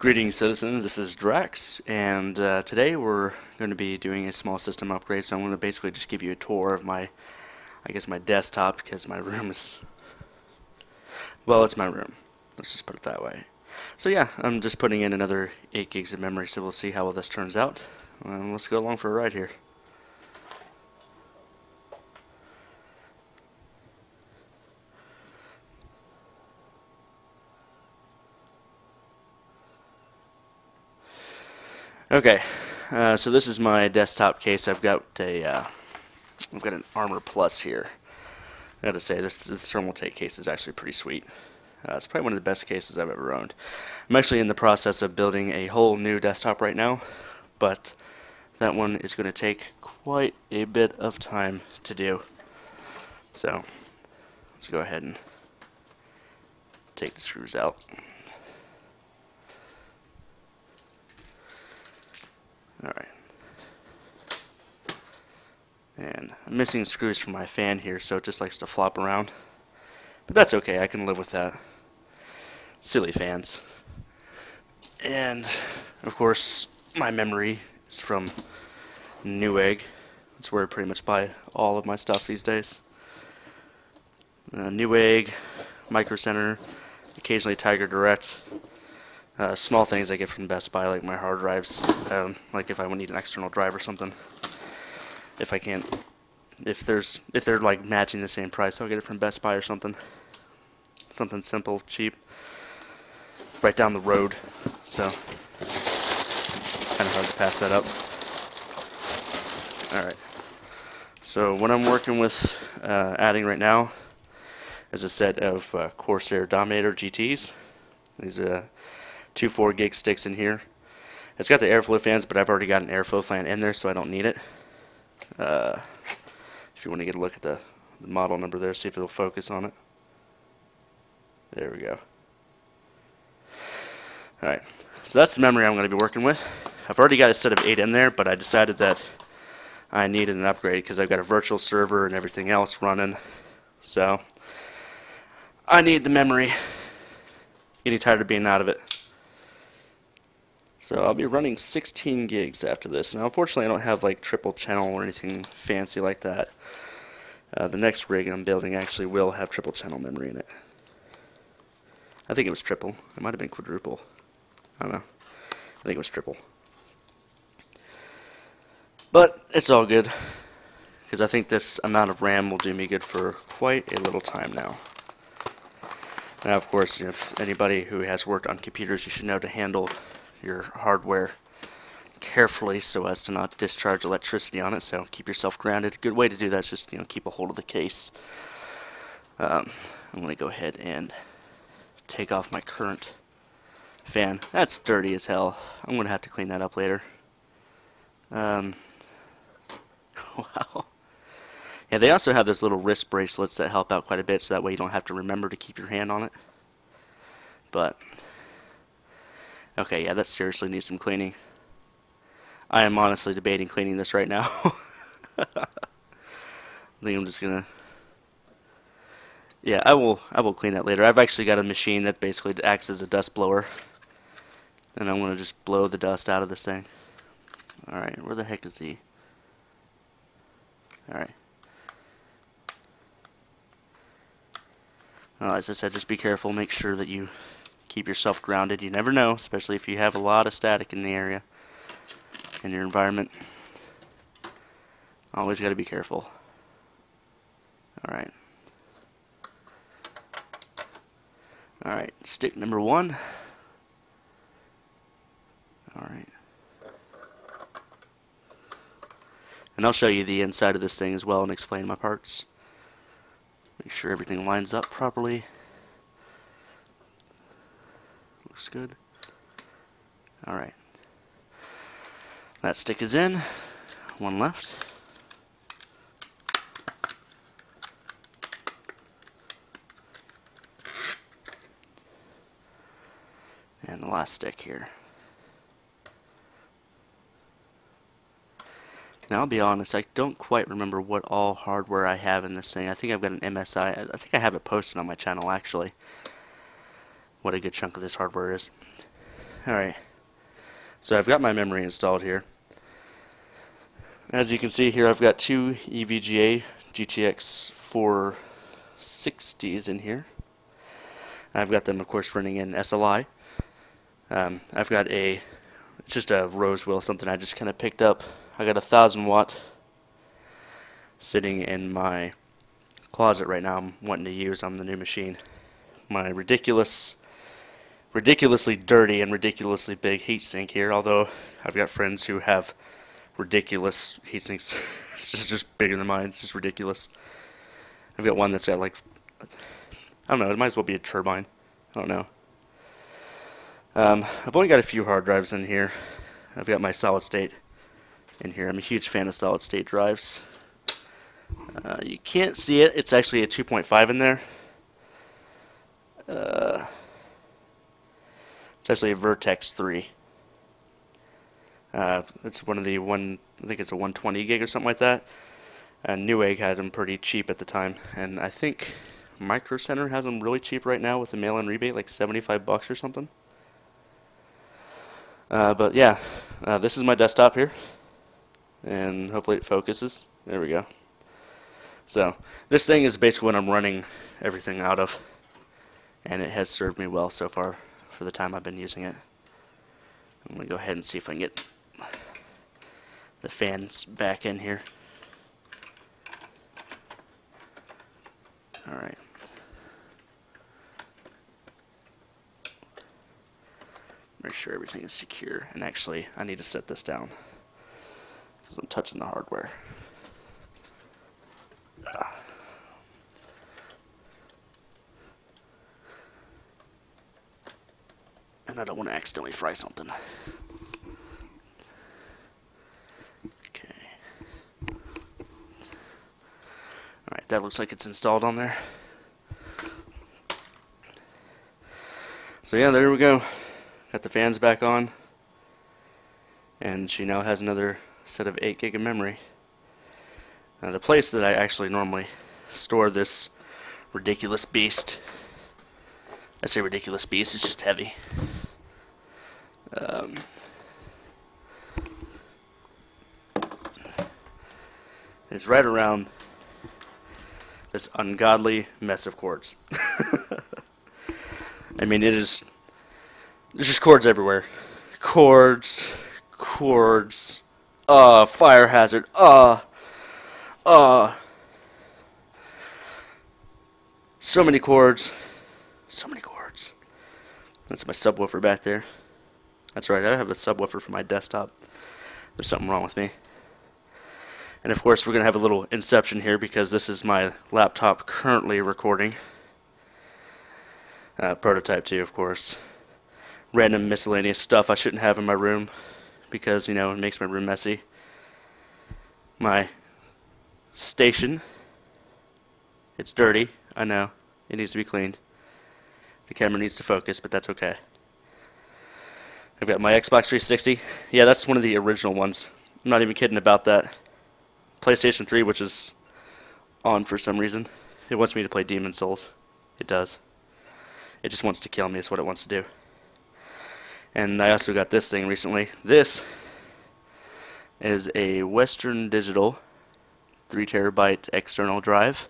Greetings, citizens. This is Drax, and today we're going to be doing a small system upgrade. So I'm going to basically just give you a tour of my, my desktop, because my room is, well, it's my room. Let's just put it that way. So yeah, I'm just putting in another 8 gigs of memory, so we'll see how well this turns out. Let's go along for a ride here. Okay, so this is my desktop case. I've got an Armor Plus here. I gotta say, this Thermaltake case is actually pretty sweet. It's probably one of the best cases I've ever owned. I'm actually in the process of building a whole new desktop right now, but that one is going to take quite a bit of time to do. So let's go ahead and take the screws out. Alright. And I'm missing screws from my fan here, so it just likes to flop around. But that's okay, I can live with that. Silly fans. And, of course, my memory is from Newegg. That's where I pretty much buy all of my stuff these days. Newegg, Micro Center, occasionally Tiger Direct. Small things I get from Best Buy, like my hard drives, like if I would need an external drive or something. If I can't, if they're like matching the same price, I'll get it from Best Buy or something. Something simple, cheap, right down the road. So, kind of hard to pass that up. Alright. So what I'm working with adding right now is a set of Corsair Dominator GTs. These 2 4-gig sticks in here. It's got the airflow fans, but I've already got an airflow fan in there, so I don't need it. If you want to get a look at the model number there, see if it'll focus on it. There we go. Alright, so that's the memory I'm going to be working with. I've already got a set of 8 in there, but I decided that I needed an upgrade because I've got a virtual server and everything else running. So, I need the memory. Getting tired of being out of it. So I'll be running 16 gigs after this. Now, unfortunately, I don't have like triple channel or anything fancy like that. The next rig I'm building actually will have triple channel memory in it. I think it was triple. It might have been quadruple. I don't know. I think it was triple. But it's all good, because I think this amount of RAM will do me good for quite a little time now. Now, of course, if anybody who has worked on computers, you should know to handle your hardware carefully so as to not discharge electricity on it. So keep yourself grounded. A good way to do that is just keep a hold of the case. I'm going to go ahead and take off my current fan. That's dirty as hell. I'm going to have to clean that up later. Wow. Yeah, they also have those little wrist bracelets that help out quite a bit, so that way you don't have to remember to keep your hand on it. But okay, yeah, that seriously needs some cleaning. I am honestly debating cleaning this right now. I think I'm just gonna... Yeah, I will clean that later. I've actually got a machine that basically acts as a dust blower. And I'm gonna just blow the dust out of this thing. Alright, where the heck is he? Alright. As I said, just be careful. Make sure that you keep yourself grounded. You never know, especially if you have a lot of static in the area, in your environment. Always got to be careful. Alright. Alright, stick number 1. Alright. And I'll show you the inside of this thing as well and explain my parts. Make sure everything lines up properly. Looks good. Alright. That stick is in. One left. And the last stick here. Now, I'll be honest, I don't quite remember what all hardware I have in this thing. I think I've got an MSI. I think I have it posted on my channel, actually, what a good chunk of this hardware is. Alright, so I've got my memory installed here. As you can see here, I've got two EVGA GTX 460s in here. I've got them, of course, running in SLI. I've got it's just a rose wheel, something I just kind of picked up. I got a 1000-watt sitting in my closet right now. I'm wanting to use on the new machine. My ridiculously dirty and ridiculously big heatsink here, although I've got friends who have ridiculous heatsinks. It's just bigger than mine. It's just ridiculous. I've got one that's got like, I don't know, it might as well be a turbine. I don't know. I've only got a few hard drives in here. I've got my solid state in here. I'm a huge fan of solid state drives. You can't see it. It's actually a 2.5 in there. It's actually a Vertex 3. It's one of the I think it's a 120 gig or something like that. Newegg had them pretty cheap at the time, and I think Micro Center has them really cheap right now with a mail-in rebate, like $75 or something. But yeah, this is my desktop here, and hopefully it focuses. There we go. So this thing is basically what I'm running everything out of, and it has served me well so far for the time I've been using it. I'm going to go ahead and see if I can get the fans back in here. Alright. Make sure everything is secure. And actually, I need to set this down because I'm touching the hardware. And I don't want to accidentally fry something. Okay. Alright, that looks like it's installed on there. So yeah, there we go. Got the fans back on. And she now has another set of 8 gig of memory. The place that I actually normally store this ridiculous beast, I say ridiculous beast, it's just heavy. It's right around this ungodly mess of cords. I mean, there's just cords everywhere. Cords, fire hazard, so many cords. That's my subwoofer back there. That's right, I have a subwoofer for my desktop. There's something wrong with me. And of course we're going to have a little inception here because this is my laptop currently recording. Prototype 2, of course. Random miscellaneous stuff I shouldn't have in my room because, you know, it makes my room messy. My station. It's dirty, I know. It needs to be cleaned. The camera needs to focus, but that's okay. I've got my Xbox 360. Yeah, that's one of the original ones. I'm not even kidding about that. PlayStation 3, which is on for some reason. It wants me to play Demon's Souls. It does. It just wants to kill me, is what it wants to do. And I also got this thing recently. This is a Western Digital 3 terabyte external drive.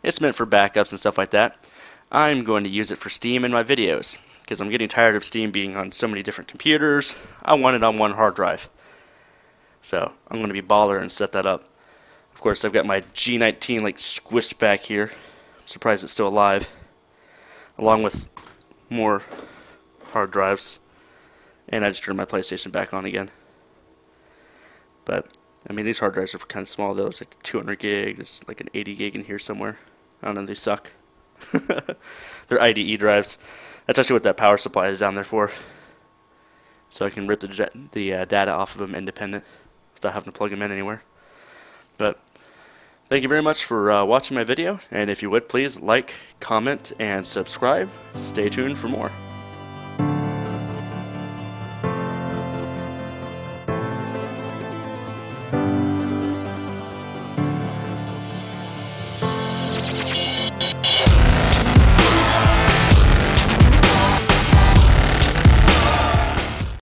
It's meant for backups and stuff like that. I'm going to use it for Steam in my videos because I'm getting tired of Steam being on so many different computers. I want it on one hard drive. So I'm going to be baller and set that up. Of course, I've got my G19 like squished back here. I'm surprised it's still alive. Along with more hard drives. And I just turned my PlayStation back on again. But, I mean, these hard drives are kind of small though. It's like 200 gig. There's like an 80 gig in here somewhere. I don't know, they suck. They're IDE drives. That's actually what that power supply is down there for. So I can rip the data off of them independent without having to plug them in anywhere. But thank you very much for watching my video. And if you would, please like, comment, and subscribe. Stay tuned for more.